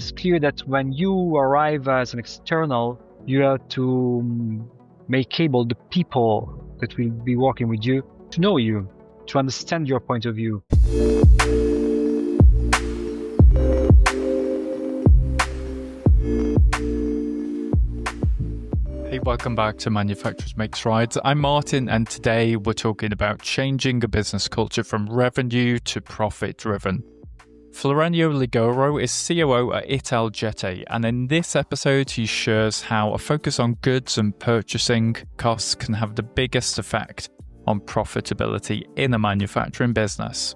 It's clear that when you arrive as an external, you have to make able the people that will be working with you to know you, to understand your point of view. Hey, welcome back to Manufacturers Make Strides. I'm Martin, and today we're talking about changing a business culture from revenue to profit driven. Floriano Liguoro is COO at Ital G.E.T.E, and in this episode he shares how a focus on goods and purchasing costs can have the biggest effect on profitability in a manufacturing business.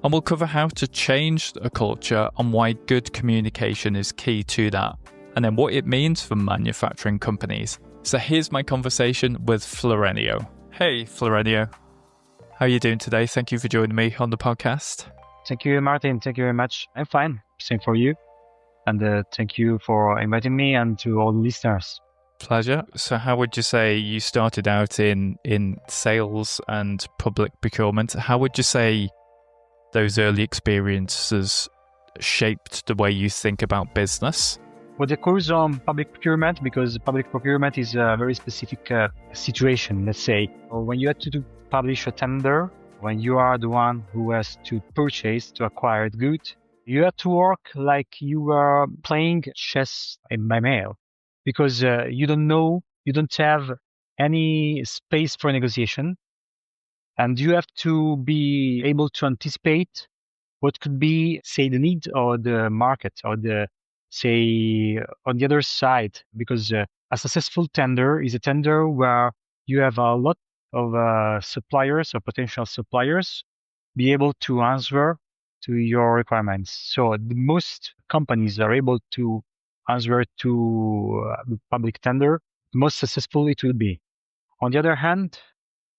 And we'll cover how to change a culture and why good communication is key to that, and then what it means for manufacturing companies. So here's my conversation with Floriano. Hey, Floriano. How are you doing today? Thank you for joining me on the podcast. Thank you, Martin. Thank you very much. I'm fine. Same for you. And thank you for inviting me and to all the listeners. Pleasure. So how would you say you started out in sales and public procurement? How would you say those early experiences shaped the way you think about business? Well, the course on public procurement, because public procurement is a very specific situation, let's say. When you have to publish a tender, when you are the one who has to purchase, to acquire the good, you have to work like you were playing chess by mail, because you don't have any space for negotiation, and you have to be able to anticipate what could be, say, the need or the market or say on the other side, because a successful tender is a tender where you have a lot of suppliers or potential suppliers be able to answer to your requirements. So the most companies are able to answer to public tender, the most successful it will be. On the other hand,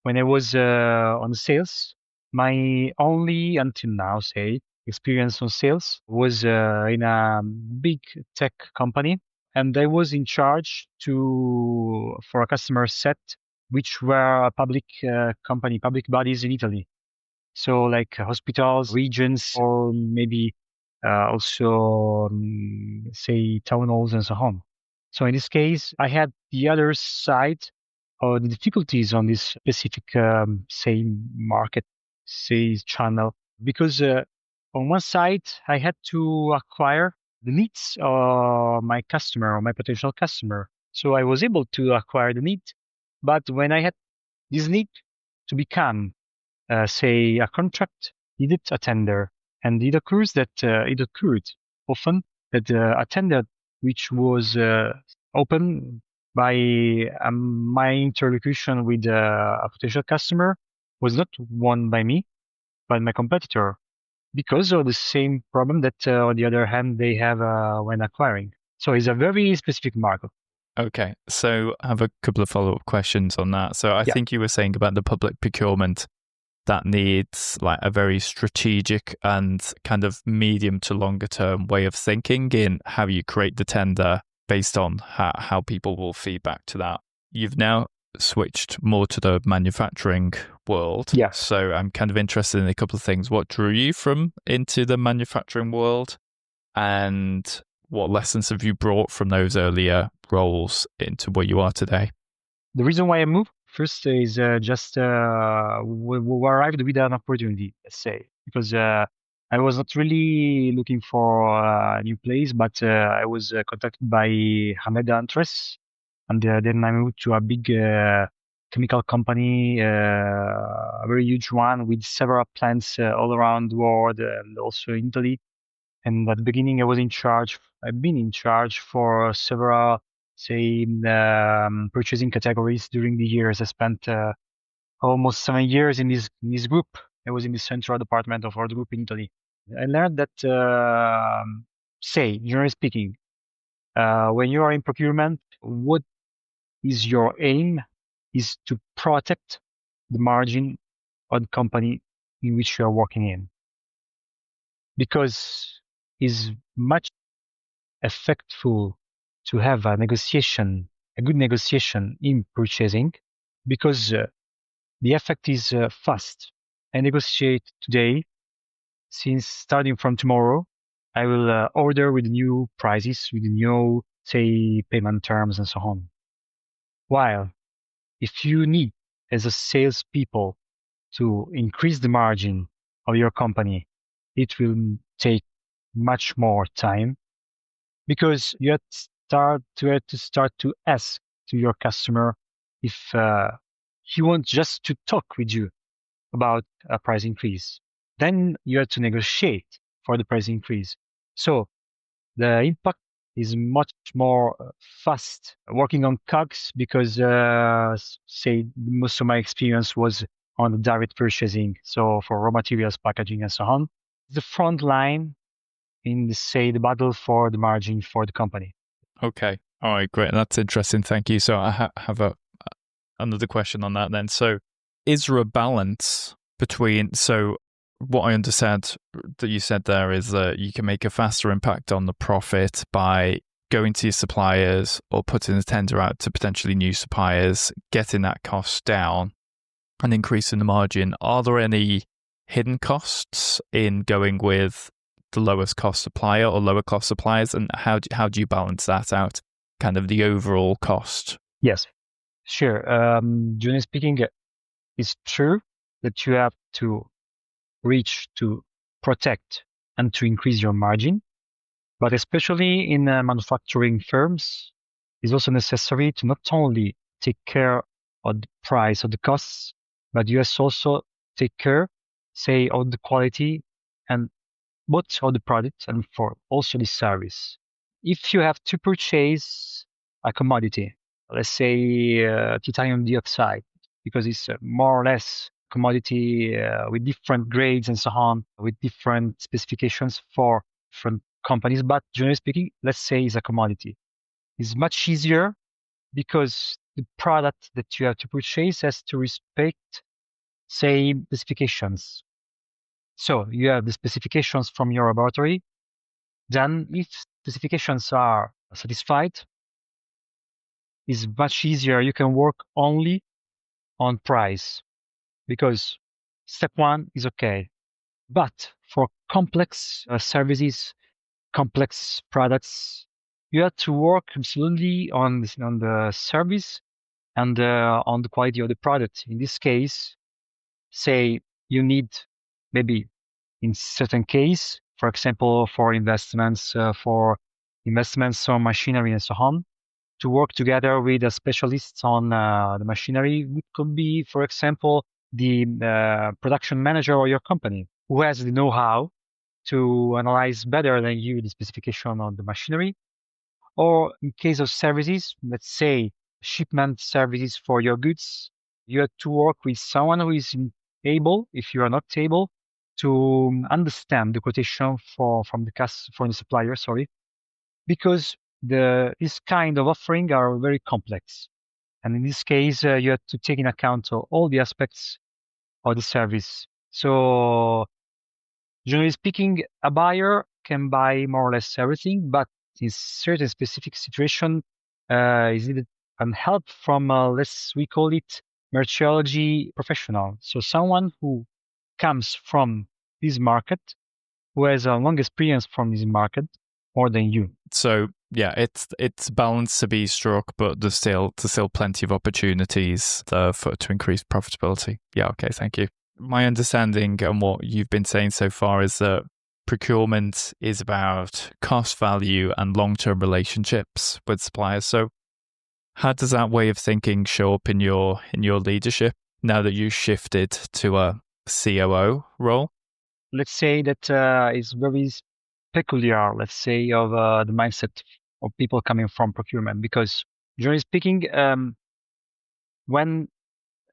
when I was on sales, my only, until now, say, experience on sales was in a big tech company, and I was in charge for a customer set which were a public company, public bodies in Italy. So like hospitals, regions, or maybe also say town halls and so on. So in this case, I had the other side or the difficulties on this specific, say, market, say, channel, because on one side, I had to acquire the needs of my customer or my potential customer. So I was able to acquire the need, but when I had this need to become, say, a contract, needed a tender, and it occurred often that a tender which was open by my interlocution with a potential customer was not won by me, but my competitor, because of the same problem that, on the other hand, they have when acquiring. So it's a very specific market. Okay, so I have a couple of follow-up questions on that. So I think you were saying about the public procurement that needs like a very strategic and kind of medium to longer term way of thinking in how you create the tender based on how people will feedback to that. You've now switched more to the manufacturing world. Yeah. So I'm kind of interested in a couple of things. What drew you into the manufacturing world, and what lessons have you brought from those earlier roles into where you are today? The reason why I moved first is just we arrived with an opportunity, let's say, because I was not really looking for a new place, but I was contacted by Hamed Antres, and then I moved to a big chemical company, a very huge one with several plants all around the world and also in Italy. And at the beginning, I've been in charge for several, say, purchasing categories during the years. I spent almost 7 years in this group. I was in the central department of our group in Italy. I learned that, say, generally speaking, when you are in procurement, what is your aim is to protect the margin of the company in which you are working in, because it's much effectful to have a good negotiation in purchasing, because the effect is fast. I negotiate today, since starting from tomorrow, I will order with new prices, with new, say, payment terms and so on. While if you need, as a salespeople, to increase the margin of your company, it will take much more time because have to start to ask to your customer if he wants just to talk with you about a price increase. Then you have to negotiate for the price increase. So the impact is much more fast working on COGS because, say, most of my experience was on the direct purchasing. So for raw materials, packaging, and so on, the front line in the, say, the battle for the margin for the company. Okay. All right, great. That's interesting. Thank you. So I have another question on that then. So is there a balance between, so what I understand that you said there is that you can make a faster impact on the profit by going to your suppliers or putting a tender out to potentially new suppliers, getting that cost down and increasing the margin. Are there any hidden costs in going with the lowest cost supplier or lower cost suppliers? And how do you balance that out, kind of the overall cost? Yes, sure. Generally speaking, it's true that you have to reach to protect and to increase your margin. But especially in manufacturing firms, it's also necessary to not only take care of the price of the costs, but you have also take care, say, of the quality and both of the product and for also the service. If you have to purchase a commodity, let's say titanium dioxide, because it's more or less commodity with different grades and so on, with different specifications for different companies. But generally speaking, let's say it's a commodity. It's much easier because the product that you have to purchase has to respect, say, specifications. So you have the specifications from your laboratory. Then if specifications are satisfied, it's much easier. You can work only on price because step one is okay. But for complex services, complex products, you have to work absolutely on the service and on the quality of the product. In this case, say you need maybe in certain case, for example, for investments on machinery and so on, to work together with a specialist on the machinery. It could be, for example, the production manager of your company who has the know-how to analyze better than you the specification on the machinery. Or in case of services, let's say shipment services for your goods, you have to work with someone who is able, if you are not able, to understand the quotation from the supplier, sorry, because this kind of offering are very complex. And in this case, you have to take in account all the aspects of the service. So generally speaking, a buyer can buy more or less everything, but in certain specific situation, is needed and help from, we call it metrology professional. So someone who comes from this market, who has a long experience from this market more than you. So yeah, it's balance to be struck, but there's still plenty of opportunities to increase profitability. Yeah, okay, thank you. My understanding and what you've been saying so far is that procurement is about cost value and long-term relationships with suppliers. So how does that way of thinking show up in your leadership now that you shifted to a COO role? Let's say that is very peculiar, let's say, of the mindset of people coming from procurement, because generally speaking, when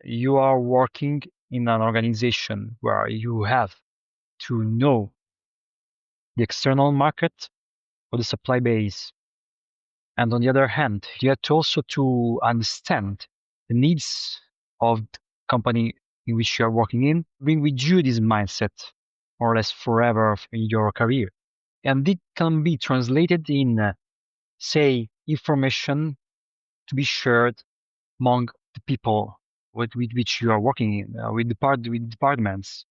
you are working in an organization where you have to know the external market or the supply base, and on the other hand, you have to also to understand the needs of the company in which you are working in, bring with you this mindset more or less forever in your career. And it can be translated in, say, information to be shared among the people with which you are working in, with departments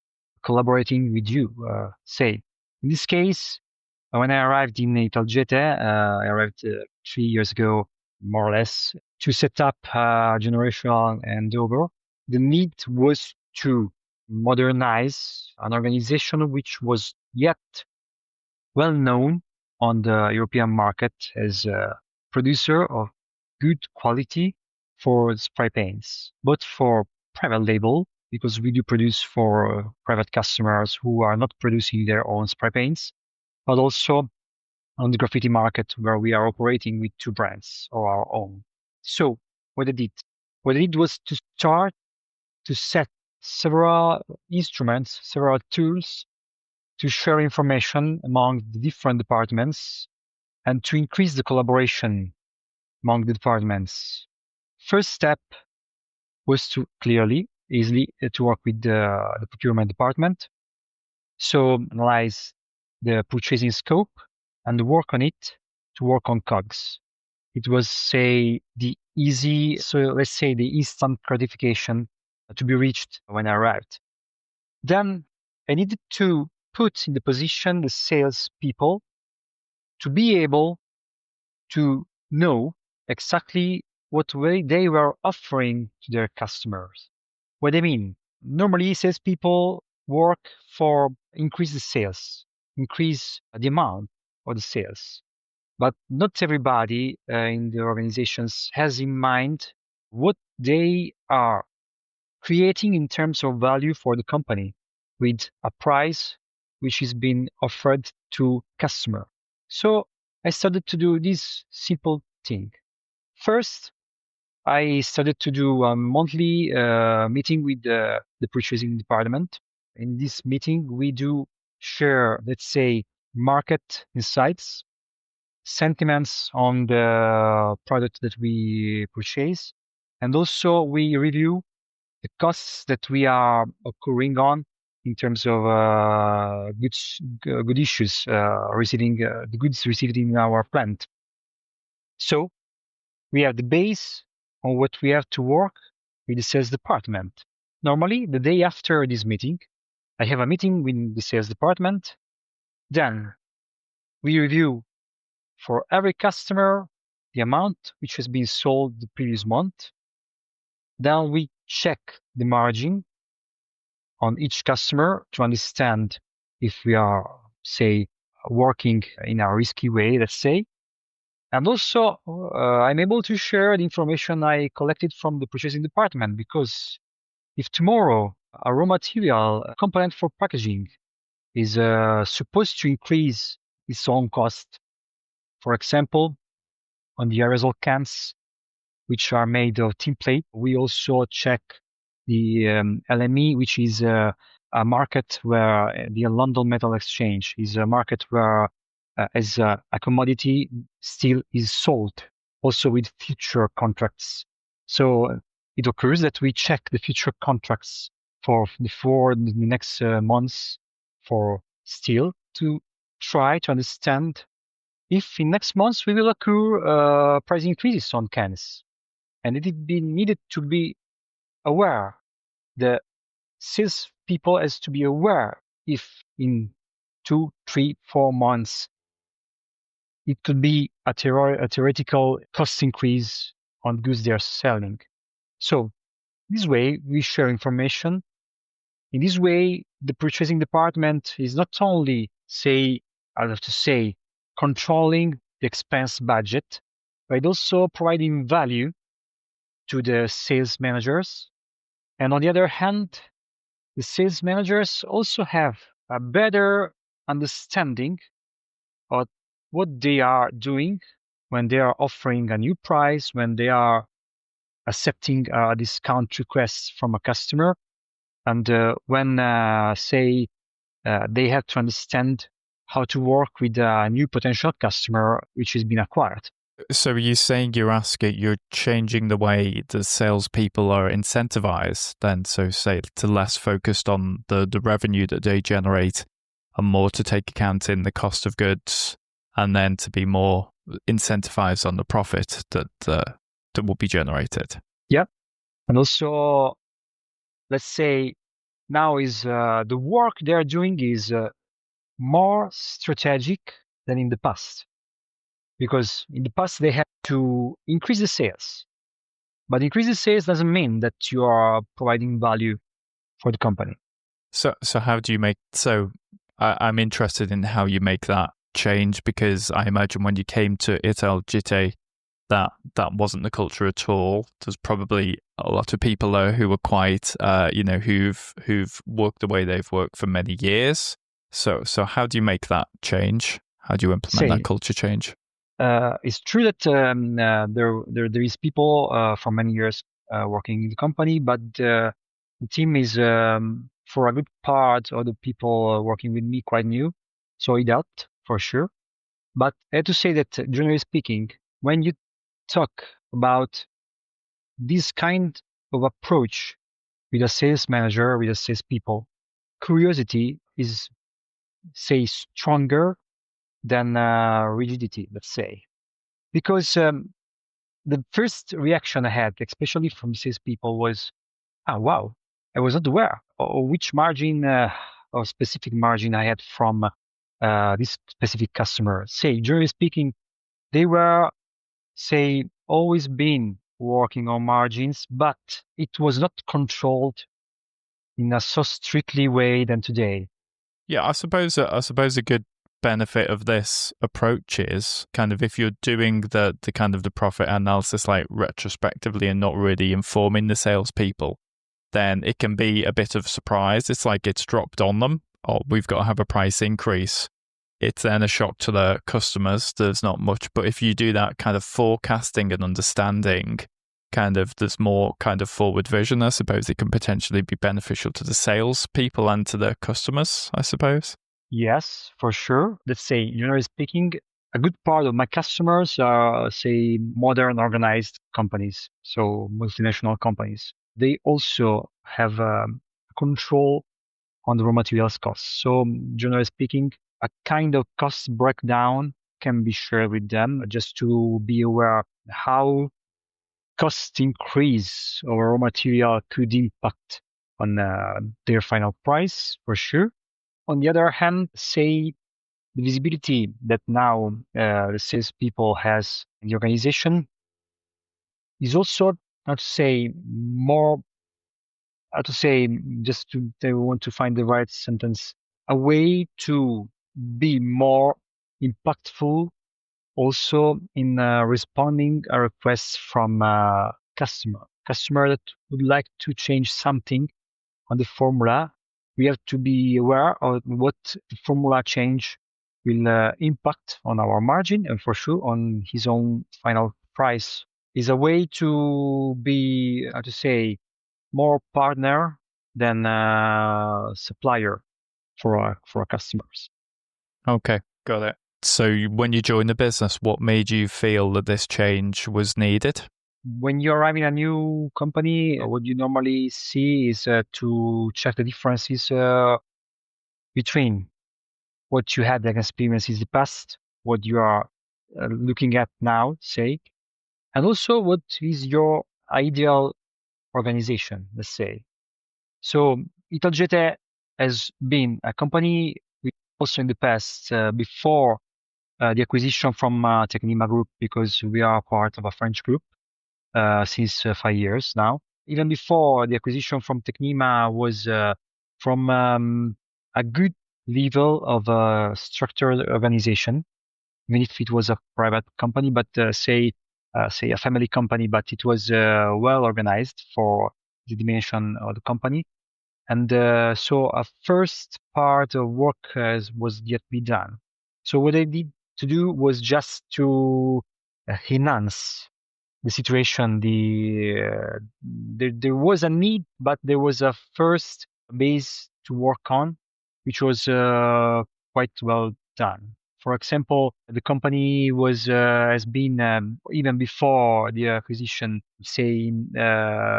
collaborating with you. Say, in this case, When I arrived in Ital G.E.T.E, I arrived 3 years ago, more or less, to set up generational handover. The need was to modernize an organization which was yet well known on the European market as a producer of good quality for spray paints, both for private label, because we do produce for private customers who are not producing their own spray paints, but also on the graffiti market where we are operating with two brands of our own. So what I did, was to start to set several instruments, several tools to share information among the different departments and to increase the collaboration among the departments. First step was to easily to work with the procurement department. So analyze the purchasing scope and work on it to work on COGS. It was, say, let's say the instant gratification to be reached when I arrived. Then I needed to put in the position the sales people to be able to know exactly what way they were offering to their customers. What I mean, normally salespeople work for increase the sales, increase the amount of the sales. But not everybody in the organizations has in mind what they are creating in terms of value for the company with a price which is being offered to customer. So I started to do this simple thing. First, I started to do a monthly meeting with the purchasing department. In this meeting, we do share, let's say, market insights, sentiments on the product that we purchase, and also we review the costs that we are occurring on in terms of good issues receiving the goods received in our plant. So we have the base on what we have to work with the sales department. Normally, the day after this meeting, I have a meeting with the sales department. Then we review for every customer the amount which has been sold the previous month. Then we check the margin on each customer to understand if we are, say, working in a risky way, let's say. And also, I'm able to share the information I collected from the purchasing department, because if tomorrow a raw material component for packaging is supposed to increase its own cost, for example, on the aerosol cans, which are made of tin plate, we also check the LME, which is a market where the London Metal Exchange is a market where as a commodity steel is sold also with future contracts. So it occurs that we check the future contracts for the next months for steel to try to understand if in next months we will occur price increases on cans. And it needed to be aware. The sales people has to be aware if in 2, 3, 4 months it could be a theoretical cost increase on goods they are selling. So this way we share information. In this way, the purchasing department is not only, controlling the expense budget, but also providing value to the sales managers. And on the other hand, the sales managers also have a better understanding of what they are doing when they are offering a new price, when they are accepting a discount request from a customer, and when, they have to understand how to work with a new potential customer which has been acquired. So are you saying you're changing the way the salespeople are incentivized then, so say to less focused on the revenue that they generate and more to take account in the cost of goods, and then to be more incentivized on the profit that will be generated? Yeah. And also, let's say now is the work they're doing is more strategic than in the past. Because in the past, they had to increase the sales. But increase the sales doesn't mean that you are providing value for the company. So how do you make, I'm interested in how you make that change, because I imagine when you came to Ital G.E.T.E, that wasn't the culture at all. There's probably a lot of people there who are quite, who've worked the way they've worked for many years. So how do you make that change? How do you implement that culture change? It's true that there is people for many years working in the company, but the team is for a good part of the people working with me quite new, so it helped for sure. But I have to say that generally speaking, when you talk about this kind of approach with a sales manager, with a sales people, curiosity is, say, stronger than rigidity, let's say. Because the first reaction I had, especially from sales people, was, "Oh wow, I was not aware of which margin or specific margin I had from this specific customer." Say, generally speaking, they were, say, always been working on margins, but it was not controlled in a so strictly way than today. Yeah, I suppose a good benefit of this approach is kind of, if you're doing the kind of the profit analysis like retrospectively and not really informing the salespeople, then it can be a bit of a surprise. It's like it's dropped on them, or we've got to have a price increase. It's then a shock to the customers. There's not much, but if you do that kind of forecasting and understanding, kind of there's more kind of forward vision, I suppose it can potentially be beneficial to the sales people and to the customers, I suppose. Yes, for sure. Let's say, generally speaking, a good part of my customers are, say, modern organized companies, so multinational companies. They also have control on the raw materials costs. So, generally speaking, a kind of cost breakdown can be shared with them just to be aware how cost increase of raw material could impact on their final price, for sure. On the other hand, say the visibility that now the salespeople has in the organization is also, not to say more, how to say, just to, they want to find the right sentence, a way to be more impactful also in responding a request from customer that would like to change something on the formula. We have to be aware of what the formula change will impact on our margin and for sure on his own final price. Is a way to be, how to say, more partner than supplier for our customers. Okay, got it. So when you joined the business, what made you feel that this change was needed? When you arrive in a new company, what you normally see is to check the differences between what you had like experience in the past, what you are looking at now, say, and also what is your ideal organization, let's say. So Ital G.E.T.E has been a company we also in the past, before the acquisition from Technima Group, because we are part of a French group since 5 years now. Even before the acquisition from Technima was from a good level of structured organization, even if it was a private company, but say a family company, but it was well organized for the dimension of the company. And so a first part of work was yet to be done. So what I did to do was just to enhance the situation. There was a need, but there was a first base to work on, which was quite well done. For example, the company has been even before the acquisition, say,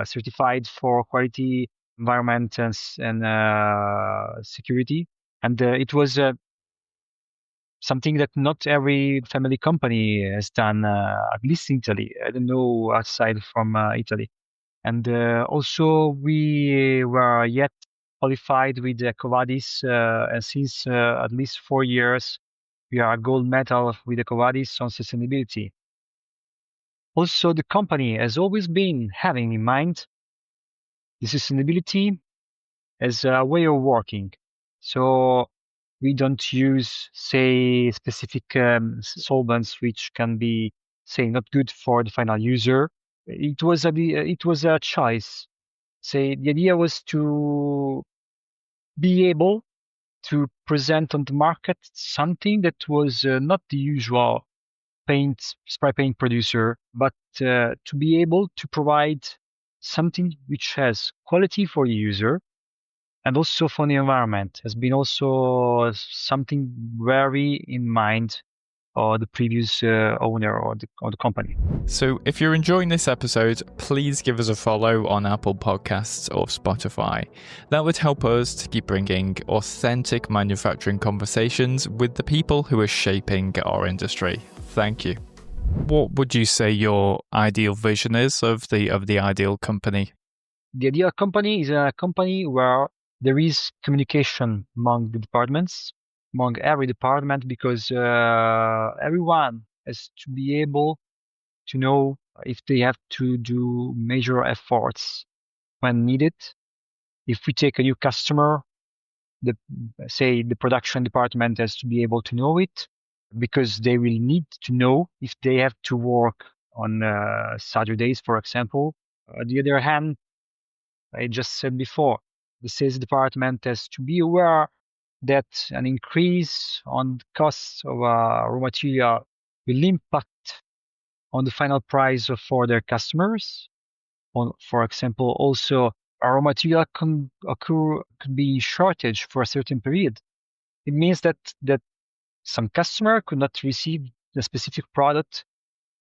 certified for quality, environment, and security, and it was something that not every family company has done, at least in Italy. I don't know outside from Italy. And also, we were yet qualified with Covadis, and since at least 4 years, We are a gold medal with EcoVadis on sustainability. Also, the company has always been having in mind the sustainability as a way of working. So we don't use, say, specific solvents which can be, say, not good for the final user. It was a choice. Say the idea was to be able to present on the market something that was not the usual spray paint producer, but to be able to provide something which has quality for the user and also for the environment has been also something very in mind or the previous owner or the company. So if you're enjoying this episode, please give us a follow on Apple Podcasts or Spotify. That would help us to keep bringing authentic manufacturing conversations with the people who are shaping our industry. Thank you. What would you say your ideal vision is of the ideal company? The ideal company is a company where there is communication among the departments, among every department, because everyone has to be able to know if they have to do major efforts when needed. If we take a new customer, the production department has to be able to know it because they will need to know if they have to work on Saturdays, for example. On the other hand, I just said before, the sales department has to be aware that an increase on the cost of raw material will impact on the final price for their customers. For example, also a raw material could be shortage for a certain period. It means that some customer could not receive the specific product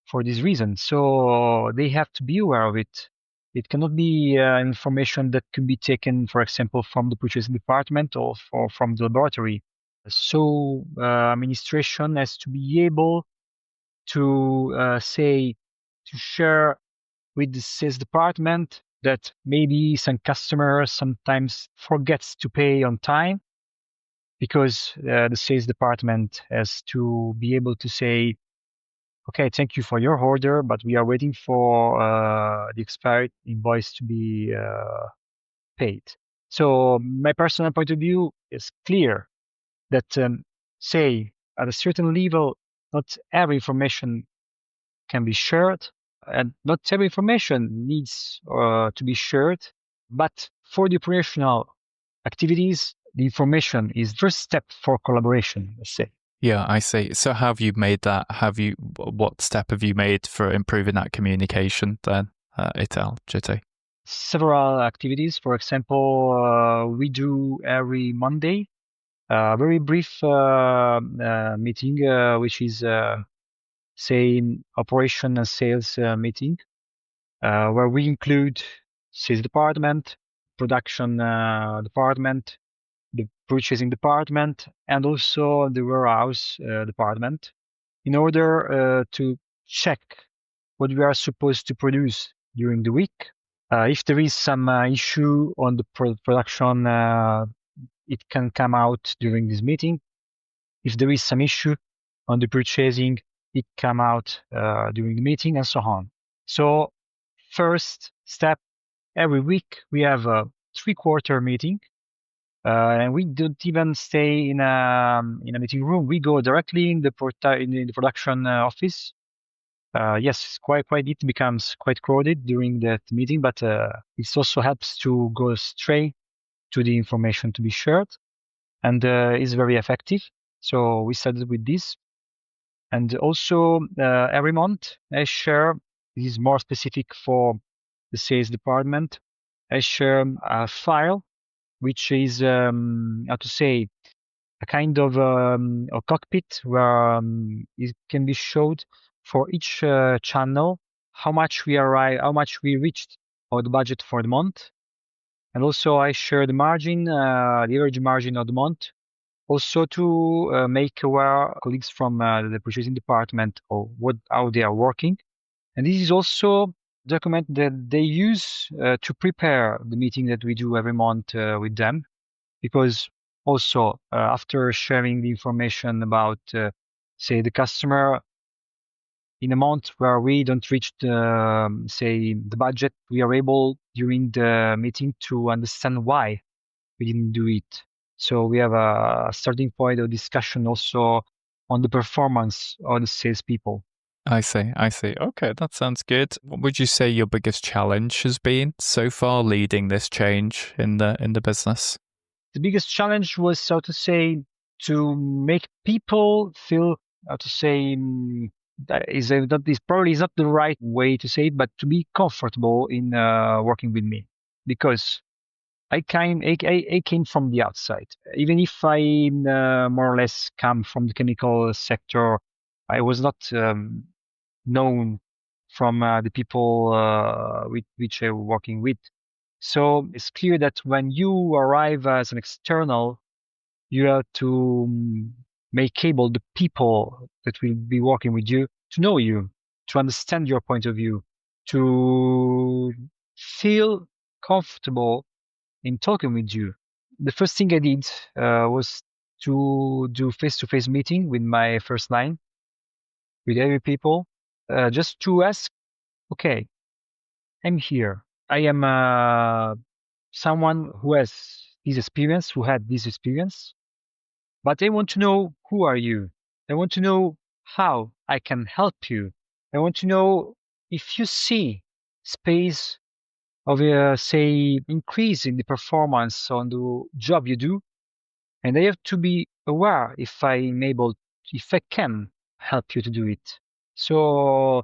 for this reason. So they have to be aware of it. It cannot be information that could be taken, for example, from the purchasing department or from the laboratory. So administration has to be able to to share with the sales department that maybe some customer sometimes forgets to pay on time because the sales department has to be able to say, okay, thank you for your order, but we are waiting for the expired invoice to be paid. So my personal point of view is clear that, say, at a certain level, not every information can be shared, and not every information needs to be shared. But for the operational activities, the information is the first step for collaboration, let's say. Yeah, I see. So have you made that? What step have you made for improving that communication then, Ital G.E.T.E? Several activities. For example, we do every Monday a very brief meeting, which is, say, operation and sales meeting, where we include sales department, production department, the purchasing department, and also the warehouse department, in order to check what we are supposed to produce during the week. If there is some issue on the production, it can come out during this meeting. If there is some issue on the purchasing, it come out during the meeting, and so on. So first step, every week we have a 3-quarter meeting, and we don't even stay in a meeting room. We go directly in the production office. Yes, quite it becomes quite crowded during that meeting, but it also helps to go straight to the information to be shared, and is very effective. So we started with this, and also every month I share. This is more specific for the sales department. I share a file which is how to say, a kind of a cockpit where it can be showed for each channel how much we reached or the budget for the month, and also I share the margin, the average margin of the month, also to make aware colleagues from the purchasing department of how they are working, and this is also document that they use to prepare the meeting that we do every month with them, because Also, after sharing the information about, say, the customer, in a month where we don't reach the, say, the budget, we are able during the meeting to understand why we didn't do it. So we have a starting point of discussion also on the performance of the salespeople. I see. Okay, that sounds good. What would you say your biggest challenge has been so far leading this change in the business? The biggest challenge was, so to say, to make people feel, how to say, that is probably is not the right way to say it, but to be comfortable in working with me, because I came from the outside. Even if I more or less come from the chemical sector, I was not known from the people with which I was working with. So it's clear that when you arrive as an external, you have to make able the people that will be working with you to know you, to understand your point of view, to feel comfortable in talking with you. The first thing I did was to do face-to-face meeting with my first line, with every people, just to ask, okay, I'm here. I am someone who has this experience, who had this experience, but I want to know who are you. I want to know how I can help you. I want to know if you see space of, say, increase in the performance on the job you do, and I have to be aware if I can help you to do it. So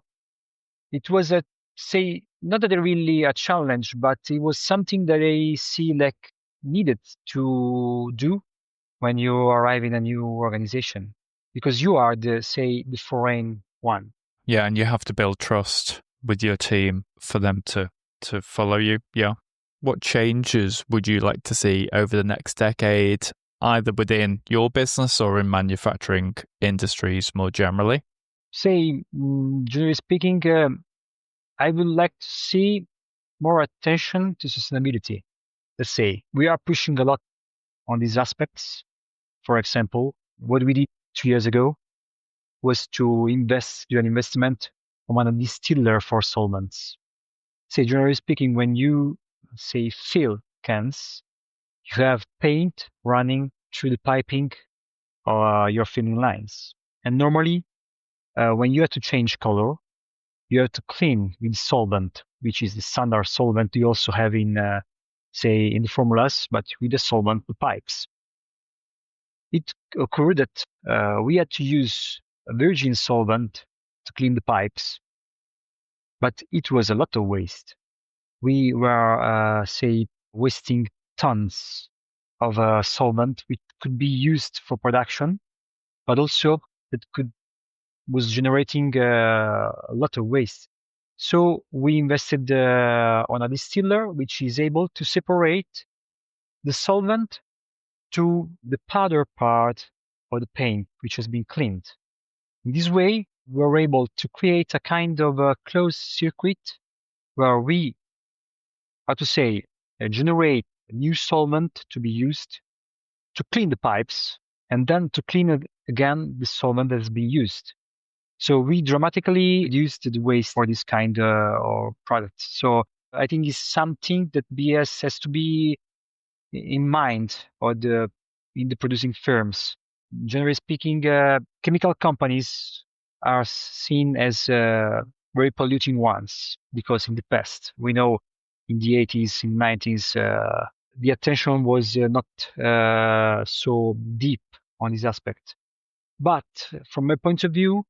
it was a, say, not that really a challenge, but it was something that I see like needed to do when you arrive in a new organization, because you are the, say, the foreign one. Yeah, and you have to build trust with your team for them to follow you. Yeah. What changes would you like to see over the next decade, either within your business or in manufacturing industries more generally? Say, generally speaking, I would like to see more attention to sustainability. Let's say we are pushing a lot on these aspects. For example, what we did 2 years ago was to do an investment on a distiller for solvents. Say, generally speaking, when you, say, fill cans, you have paint running through the piping or your filling lines. And normally, when you have to change color, you have to clean with solvent, which is the standard solvent you also have in, say, in the formulas, but with the solvent, the pipes. It occurred that we had to use a virgin solvent to clean the pipes, but it was a lot of waste. We were, say, wasting tons of solvent which could be used for production, but also it was generating a lot of waste. So we invested on a distiller which is able to separate the solvent to the powder part of the paint which has been cleaned. In this way, we were able to create a kind of a closed circuit where we, how to say, generate a new solvent to be used to clean the pipes and then to clean again the solvent that has been used. So we dramatically reduced the waste for this kind of products. So I think it's something that BS has to be in mind or in the producing firms. Generally speaking, chemical companies are seen as very polluting ones because in the past, we know in the 80s, in 90s, the attention was not so deep on this aspect. But from my point of view,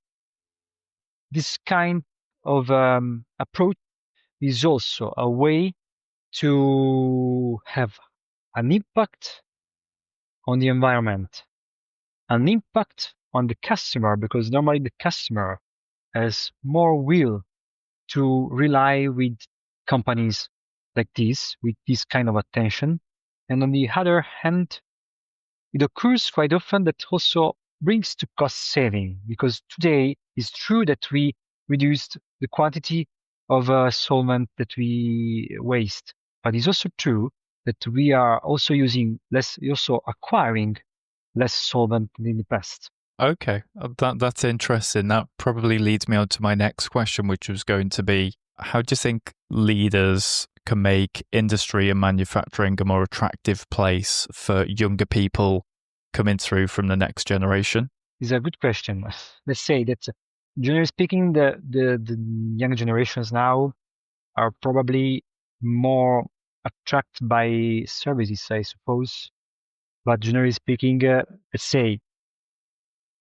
this kind of approach is also a way to have an impact on the environment, an impact on the customer, because normally the customer has more will to rely with companies like this, with this kind of attention. And on the other hand, it occurs quite often that also brings to cost saving, because today it's true that we reduced the quantity of solvent that we waste, but it's also true that we are also using less, also acquiring less solvent than in the past. Okay, that's interesting. That probably leads me on to my next question, which was going to be, how do you think leaders can make industry and manufacturing a more attractive place for younger people coming through from the next generation? It's a good question. Let's say that, generally speaking, the young generations now are probably more attracted by services, I suppose. But generally speaking, let's say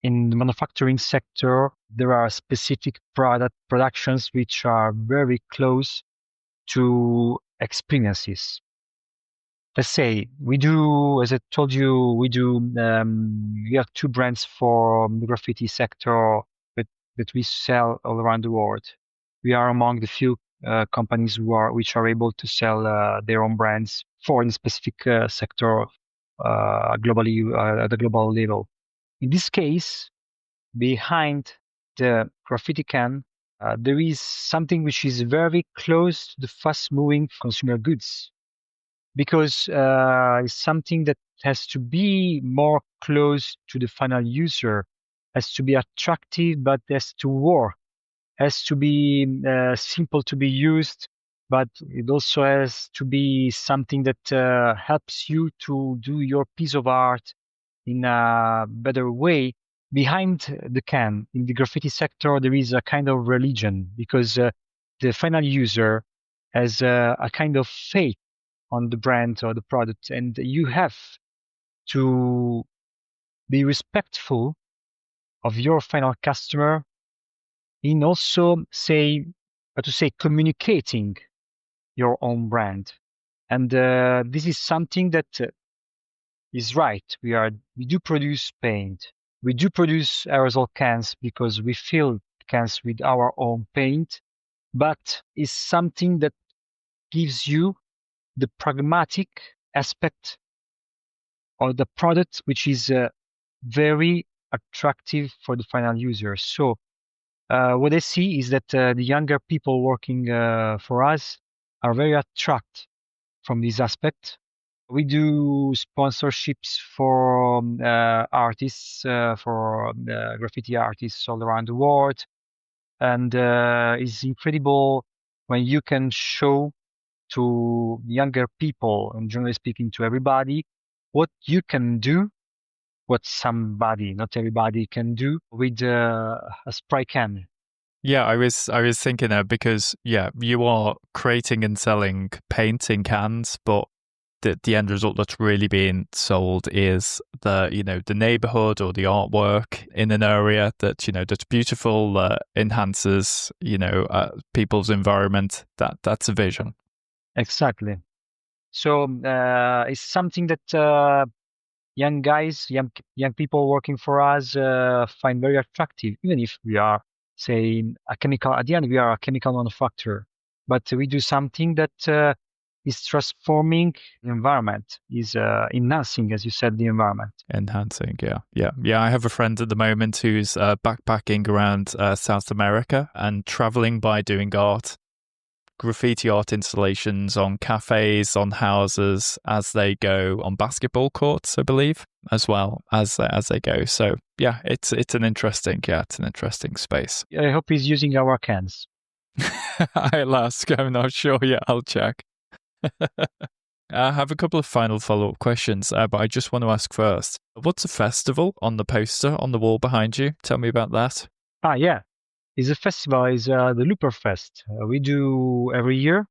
in the manufacturing sector, there are specific productions which are very close to experiences. Let's say we do, as I told you, we have two brands for the graffiti sector that we sell all around the world. We are among the few companies which are able to sell their own brands for a specific sector globally at the global level. In this case, behind the graffiti can, there is something which is very close to the fast-moving consumer goods, because it's something that has to be more close to the final user, has to be attractive, but has to work, has to be simple to be used, but it also has to be something that helps you to do your piece of art in a better way. Behind the can, in the graffiti sector, there is a kind of religion, because the final user has a kind of faith on the brand or the product, and you have to be respectful of your final customer in also say, how to say, communicating your own brand. And this is something that is right. We do produce paint. We do produce aerosol cans because we fill cans with our own paint, but it's something that gives you the pragmatic aspect of the product, which is very attractive for the final user. So what I see is that the younger people working for us are very attracted from this aspect. We do sponsorships for artists, for graffiti artists all around the world. And it's incredible when you can show to younger people, and generally speaking to everybody, what you can do, what somebody, not everybody, can do with a spray can. Yeah, I was thinking that because you are creating and selling painting cans, but the end result that's really being sold is the neighborhood or the artwork in an area that that's beautiful, enhances people's environment. That's a vision. Exactly. So it's something that young guys, young people working for us find very attractive, even if we are, say, a chemical. At the end, we are a chemical manufacturer, but we do something that is transforming the environment, is enhancing, as you said, the environment. Enhancing, yeah. I have a friend at the moment who's backpacking around South America and traveling by doing graffiti art installations on cafes, on houses, as they go, on basketball courts, I believe, as well as they go. So yeah, it's an interesting space. I hope he's using our cans. I'll ask. I'm not sure yet. I'll check. I have a couple of final follow-up questions, but I just want to ask first, what's a festival on the poster on the wall behind you? Tell me about that. Yeah. Is a festival, is the Looper Fest. We do every year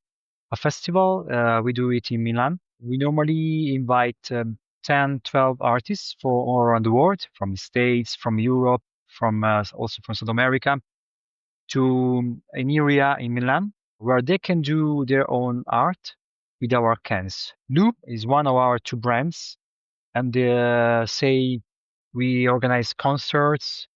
a festival. We do it in Milan. We normally invite 10, 12 artists for all around the world, from the States, from Europe, from also from South America, to an area in Milan where they can do their own art with our cans. Loop is one of our two brands, and say we organize concerts,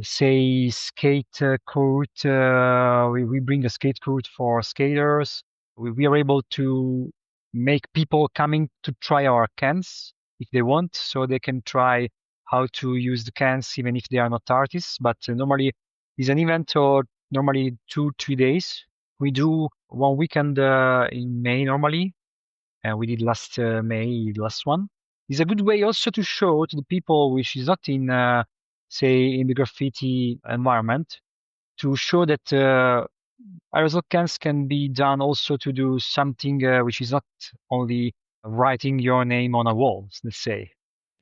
say skate court. We bring a skate court for skaters. We are able to make people coming to try our cans if they want, so they can try how to use the cans even if they are not artists. But normally it's an event or normally 2, 3 days. We do one weekend in May normally, we did last May, the last one. It's a good way also to show to the people which is not in, say, in the graffiti environment, to show that aerosol cans can be done also to do something which is not only writing your name on a wall, let's say.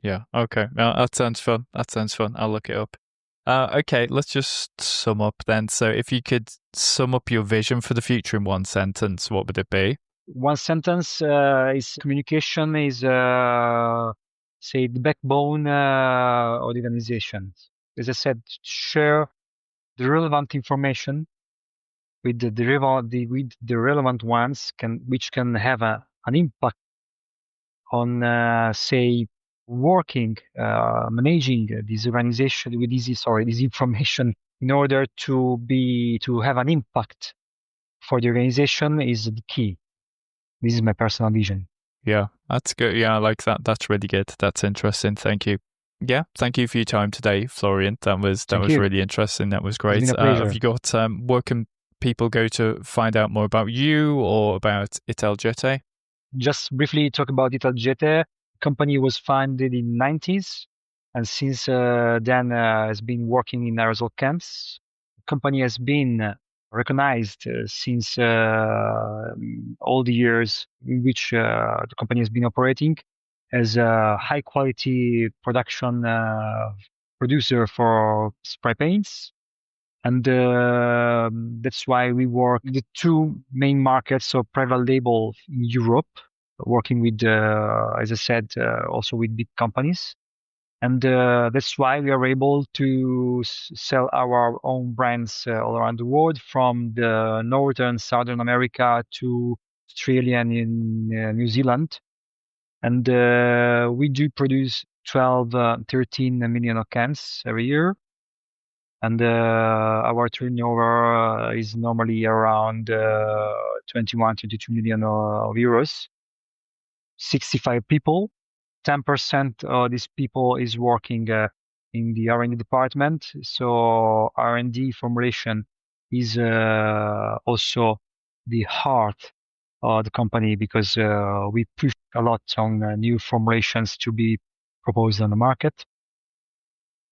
Yeah. Okay. That sounds fun. I'll look it up. Okay, let's just sum up then. So if you could sum up your vision for the future in one sentence, what would it be? One sentence is communication is, say, the backbone of the organization. As I said, share the relevant information with the relevant ones which can have an impact on, say, working, managing this organization with this information in order to have an impact for the organization is the key. This is my personal vision. Yeah, that's good. Yeah, I like that. That's really good. That's interesting. Thank you. Yeah, thank you for your time today, Florian. That was really interesting. That was great. It's been a pleasure. Have you got where can people go to find out more about you or about Ital G.E.T.E? Just briefly talk about Ital G.E.T.E. The company was founded in the 90s, and since then has been working in aerosol cans. The company has been recognized since all the years in which the company has been operating as a high quality production producer for spray paints. And that's why we work the two main markets of private label in Europe, working with, as I said, also with big companies. And that's why we are able to sell our own brands all around the world, from the northern Southern America to Australia and in New Zealand. And we do produce 13 million of cans every year. And our turnover is normally around 21, 22 million of euros. 65 people. 10% of these people is working in the R&D department. So R&D formulation is also the heart of the company, because we push a lot on new formulations to be proposed on the market.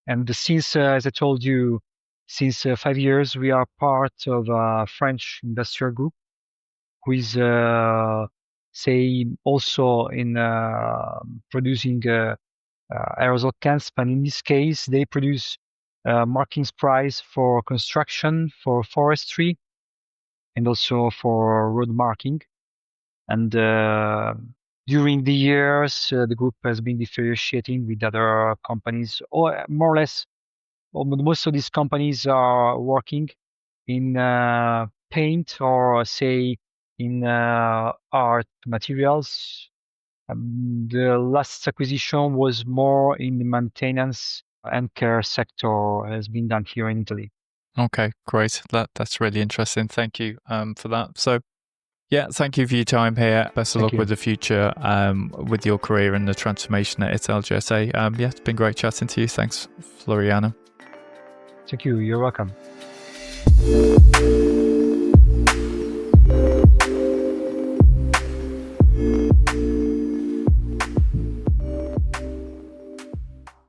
And since, as I told you, since 5 years, we are part of a French industrial group who is, say, also in producing aerosol cans, but in this case, they produce marking sprays for construction, for forestry, and also for road marking. And during the years, the group has been differentiating with other companies, or more or less, most of these companies are working in paint, or say in art materials. The last acquisition was more in the maintenance and care sector, has been done here in Italy. Okay, great. That's really interesting. Thank you for that. So, yeah, thank you for your time here. Best of luck with the future, with your career and the transformation at Ital G.E.T.E. Yeah, it's been great chatting to you. Thanks, Floriano. Thank you. You're welcome.